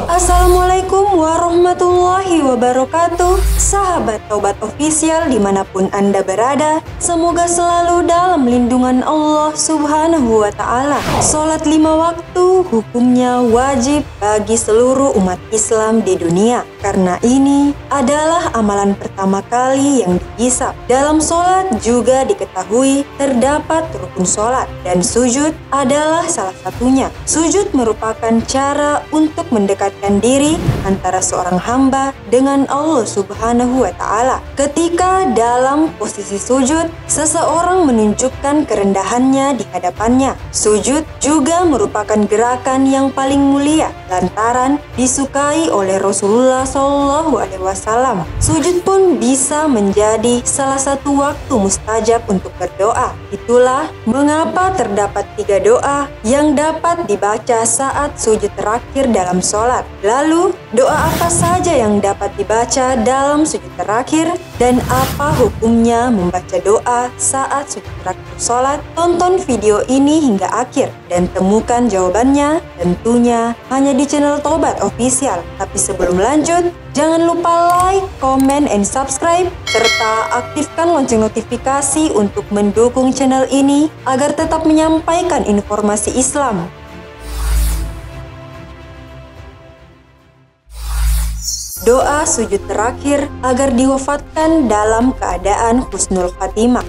Assalamualaikum warahmatullahi wabarakatuh. Sahabat Taubat Official dimanapun Anda berada, semoga selalu dalam lindungan Allah Subhanahu wa Ta'ala. Sholat 5 waktu hukumnya wajib bagi seluruh umat Islam di dunia, karena ini adalah amalan pertama kali yang dihisab. Dalam sholat juga diketahui terdapat rukun sholat, dan sujud adalah salah satunya. Sujud merupakan cara untuk mendekatkan diri antara seorang hamba dengan Allah Subhanahu wa Ta'ala. Ketika dalam posisi sujud, seseorang menunjukkan kerendahannya di hadapannya. Sujud juga merupakan gerakan yang paling mulia lantaran disukai oleh Rasulullah SAW. Sujud pun bisa menjadi salah satu waktu mustajab untuk berdoa. Itulah mengapa terdapat 3 doa yang dapat dibaca saat sujud terakhir dalam sholat. Lalu, doa apa saja yang dapat dibaca dalam sujud terakhir dan apa hukumnya membaca doa saat sujud terakhir sholat? Tonton video ini hingga akhir dan temukan jawabannya tentunya hanya di channel Taubat Official. Tapi sebelum lanjut, jangan lupa like, comment, and subscribe, serta aktifkan lonceng notifikasi untuk mendukung channel ini agar tetap menyampaikan informasi Islam. Doa sujud terakhir agar diwafatkan dalam keadaan husnul khatimah.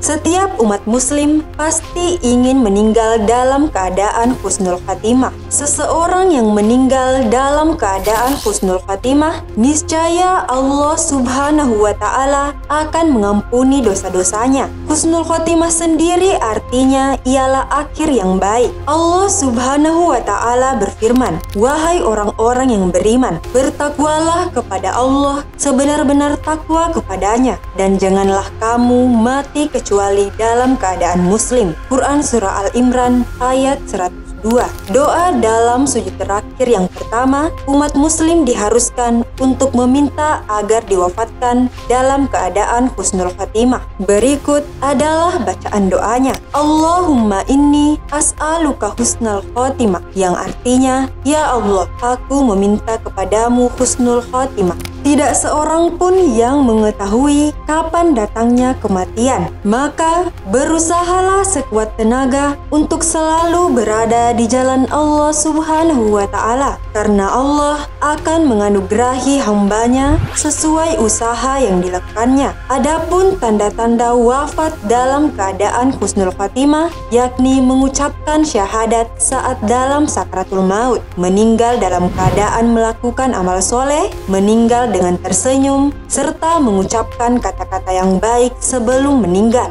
Setiap umat muslim pasti ingin meninggal dalam keadaan husnul khatimah. Seseorang yang meninggal dalam keadaan husnul khatimah, niscaya Allah Subhanahu wa Ta'ala akan mengampuni dosa-dosanya. Husnul khatimah sendiri artinya ialah akhir yang baik. Allah Subhanahu wa Ta'ala berfirman, "Wahai orang-orang yang beriman, bertakwalah kepada Allah sebenar-benar takwa kepadanya, dan janganlah kamu mati kecuali dalam keadaan muslim." Quran Surah Al-Imran ayat 102. Doa dalam sujud terakhir yang pertama, umat muslim diharuskan untuk meminta agar diwafatkan dalam keadaan husnul khatimah. Berikut adalah bacaan doanya. Allahumma inni as'aluka husnul khatimah, yang artinya, ya Allah, aku meminta kepadamu husnul khatimah. Tidak seorang pun yang mengetahui kapan datangnya kematian. Maka berusahalah sekuat tenaga untuk selalu berada di jalan Allah Subhanahu wa Ta'ala, karena Allah akan menganugerahi hambanya sesuai usaha yang dilakukannya. Adapun tanda-tanda wafat dalam keadaan husnul khatimah, yakni mengucapkan syahadat saat dalam sakratul maut, meninggal dalam keadaan melakukan amal soleh, meninggal dengan tersenyum, serta mengucapkan kata-kata yang baik sebelum meninggal.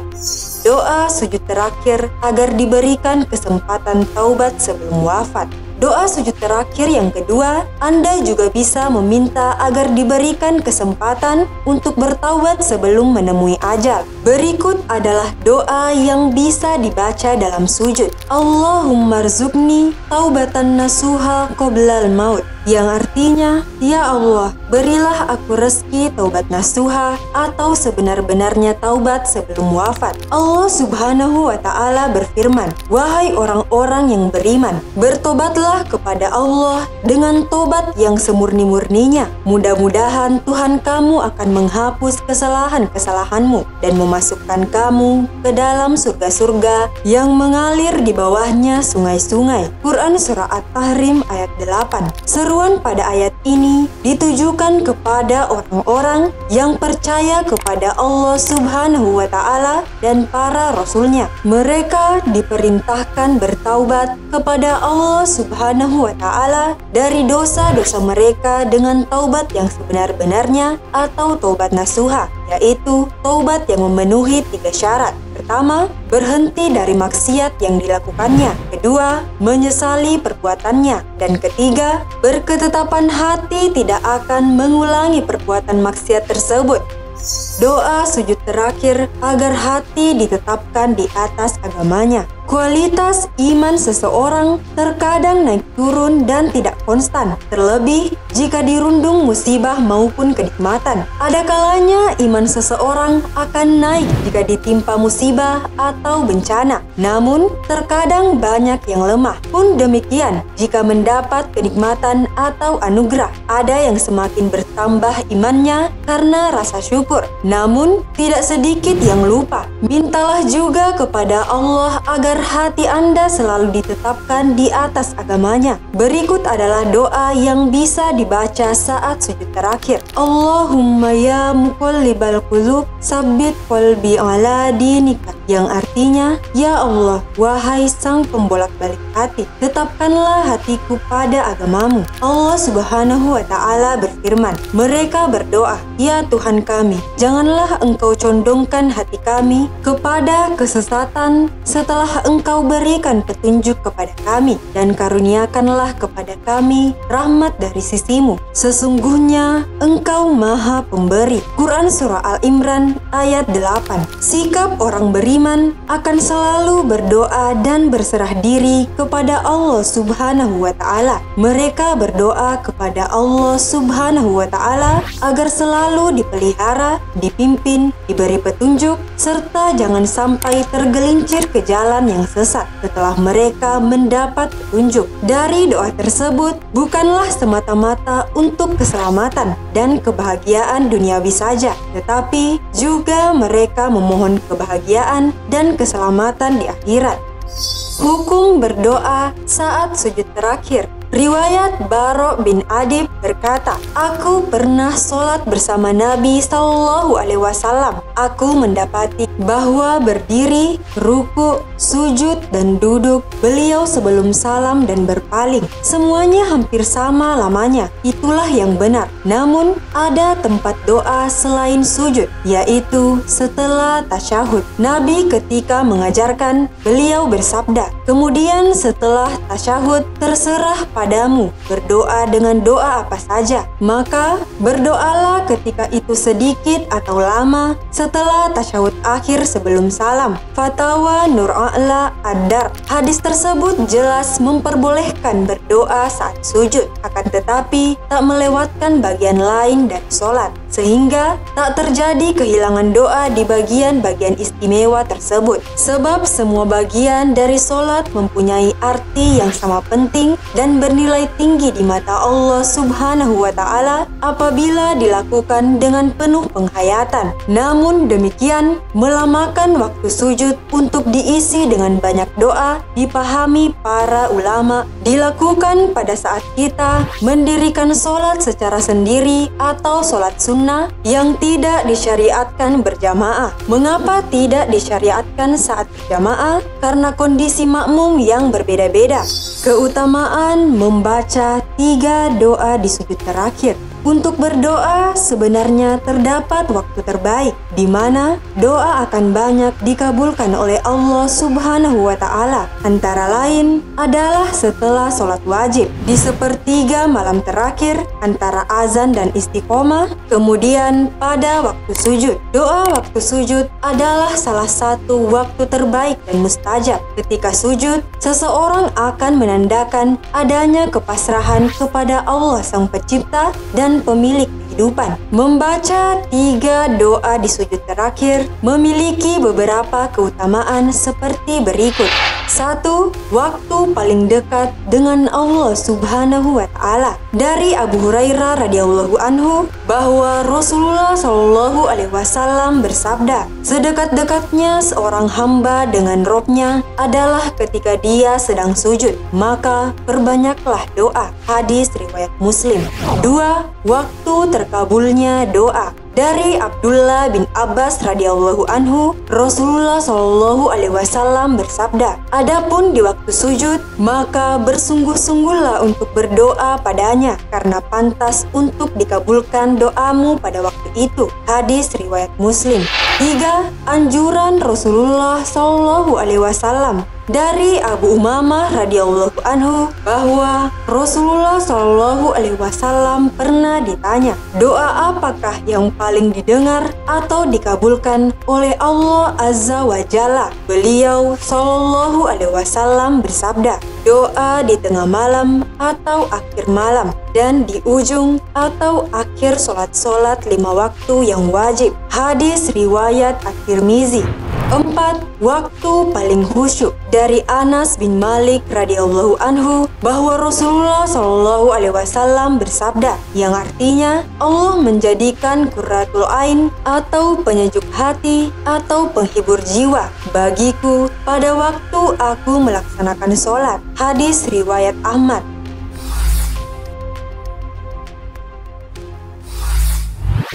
Doa sujud terakhir agar diberikan kesempatan taubat sebelum wafat. Doa sujud terakhir yang kedua, Anda juga bisa meminta agar diberikan kesempatan untuk bertaubat sebelum menemui ajal. Berikut adalah doa yang bisa dibaca dalam sujud. Allahumma rzuqni taubatan nasuha qoblal maut, yang artinya, ya Allah, berilah aku rezeki taubat nasuha atau sebenar-benarnya taubat sebelum wafat. Allah Subhanahu wa Ta'ala berfirman, "Wahai orang-orang yang beriman, bertobatlah kepada Allah dengan tobat yang semurni-murninya. Mudah-mudahan Tuhan kamu akan menghapus kesalahan-kesalahanmu dan memasukkan kamu ke dalam surga-surga yang mengalir di bawahnya sungai-sungai." Quran Surah At-Tahrim ayat 8. Seruan pada ayat ini ditujukan kepada orang-orang yang percaya kepada Allah Subhanahu wa Ta'ala dan para rasulnya. Mereka diperintahkan bertaubat kepada Allah Subhanahu wa Ta'ala dari dosa-dosa mereka dengan taubat yang sebenar-benarnya atau taubat nasuha, yaitu taubat yang memenuhi 3 syarat. Pertama, berhenti dari maksiat yang dilakukannya. Kedua, menyesali perbuatannya. Dan ketiga, berketetapan hati tidak akan mengulangi perbuatan maksiat tersebut. Doa sujud terakhir agar hati ditetapkan di atas agamanya. Kualitas iman seseorang terkadang naik turun dan tidak konstan, terlebih jika dirundung musibah maupun kenikmatan. Ada kalanya iman seseorang akan naik jika ditimpa musibah atau bencana. Namun, terkadang banyak yang lemah. Pun demikian, jika mendapat kenikmatan atau anugerah, ada yang semakin bertambah imannya karena rasa syukur. Namun, tidak sedikit yang lupa. Mintalah juga kepada Allah agar hati Anda selalu ditetapkan di atas agamanya. Berikut adalah doa yang bisa dibaca saat sujud terakhir. Allahumma ya muqallibal qulub, tsabbit qalbi ala dinika. Yang artinya, ya Allah, wahai sang pembolak-balik hati, tetapkanlah hatiku pada agamamu. Allah Subhanahu wa Ta'ala berfirman, mereka berdoa, ya Tuhan kami, janganlah Engkau condongkan hati kami kepada kesesatan setelah Engkau berikan petunjuk kepada kami, dan karuniakanlah kepada kami rahmat dari sisimu. Sesungguhnya Engkau Maha Pemberi. Quran Surah Al-Imran ayat 8. Sikap orang beriman akan selalu berdoa dan berserah diri kepada Allah Subhanahu wa Ta'ala. Mereka berdoa kepada Allah Subhanahu wa Ta'ala agar selalu dipelihara, dipimpin, diberi petunjuk, serta jangan sampai tergelincir ke jalan yang sesat setelah mereka mendapat petunjuk. Dari doa tersebut bukanlah semata-mata untuk keselamatan dan kebahagiaan duniawi saja, tetapi juga mereka memohon kebahagiaan dan keselamatan di akhirat. Hukum berdoa saat sujud terakhir. Riwayat Bara' bin Adib berkata, aku pernah sholat bersama Nabi SAW. Aku mendapati bahwa berdiri, ruku, sujud, dan duduk beliau sebelum salam dan berpaling, semuanya hampir sama lamanya. Itulah yang benar. Namun ada tempat doa selain sujud, yaitu setelah tasyahud. Nabi ketika mengajarkan, beliau bersabda, kemudian setelah tasyahud, terserah padamu berdoa dengan doa apa saja, maka berdoalah ketika itu sedikit atau lama setelah tasyahud akhir sebelum salam. Fatwa Nur A'la Ad-Dar. Hadis tersebut jelas memperbolehkan berdoa saat sujud, akan tetapi tak melewatkan bagian lain dari sholat, sehingga tak terjadi kehilangan doa di bagian-bagian istimewa tersebut. Sebab semua bagian dari sholat mempunyai arti yang sama penting dan bernilai tinggi di mata Allah Subhanahu wa Ta'ala apabila dilakukan dengan penuh penghayatan. Namun demikian, melamakan waktu sujud untuk diisi dengan banyak doa dipahami para ulama dilakukan pada saat kita mendirikan sholat secara sendiri atau sholat sunnah yang tidak disyariatkan berjamaah. Mengapa tidak disyariatkan saat berjamaah? Karena kondisi makmum yang berbeda-beda. Keutamaan membaca 3 doa di sujud terakhir. Untuk berdoa sebenarnya terdapat waktu terbaik di mana doa akan banyak dikabulkan oleh Allah Subhanahu wa Ta'ala. Antara lain adalah setelah sholat wajib, di sepertiga malam terakhir antara azan dan istiqomah, kemudian pada waktu sujud. Doa waktu sujud adalah salah satu waktu terbaik dan mustajab. Ketika sujud, seseorang akan menandakan adanya kepasrahan kepada Allah Sang Pencipta dan pemilik kehidupan. Membaca 3 doa di sujud terakhir memiliki beberapa keutamaan seperti berikut. 1. Waktu paling dekat dengan Allah Subhanahu wa Ta'ala. Dari Abu Hurairah radhiyallahu anhu bahwa Rasulullah Shallallahu alaihi wasallam bersabda, sedekat-dekatnya seorang hamba dengan Robnya adalah ketika dia sedang sujud, maka perbanyaklah doa. Hadis riwayat Muslim. 2. Waktu terkabulnya doa. Dari Abdullah bin Abbas radhiyallahu anhu, Rasulullah Shallallahu alaihi wasallam bersabda, adapun di waktu sujud, maka bersungguh-sungguhlah untuk berdoa padanya, karena pantas untuk dikabulkan doamu pada waktu itu. Hadis riwayat Muslim. 3. Anjuran Rasulullah Shallallahu alaihi wasallam dari Abu Umamah radhiyallahu anhu bahwa Rasulullah Shallallahu alaihi wasallam pernah ditanya, doa apakah yang paling didengar atau dikabulkan oleh Allah Azza wa Jalla? Beliau Shallallahu alaihi wasallam bersabda, doa di tengah malam atau akhir malam, dan di ujung atau akhir sholat 5 waktu yang wajib. Hadis riwayat At-Tirmizi. 4. Waktu paling khusyuk. Dari Anas bin Malik radhiyallahu anhu bahwa Rasulullah Shallallahu alaihi wasallam bersabda, yang artinya Allah menjadikan qurratul ain atau penyejuk hati atau penghibur jiwa bagiku pada waktu aku melaksanakan sholat. Hadis riwayat Ahmad.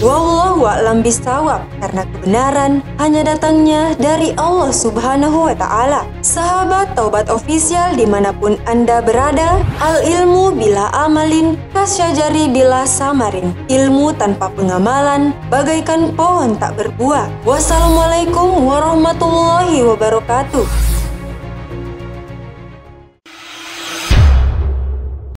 Wallahu a'lam bishawab, karena kebenaran hanya datangnya dari Allah Subhanahu wa Ta'ala. Sahabat Taubat Official dimanapun Anda berada, al ilmu bila amalin kasyajari bila samarin. Ilmu tanpa pengamalan bagaikan pohon tak berbuah. Wassalamualaikum warahmatullahi wabarakatuh.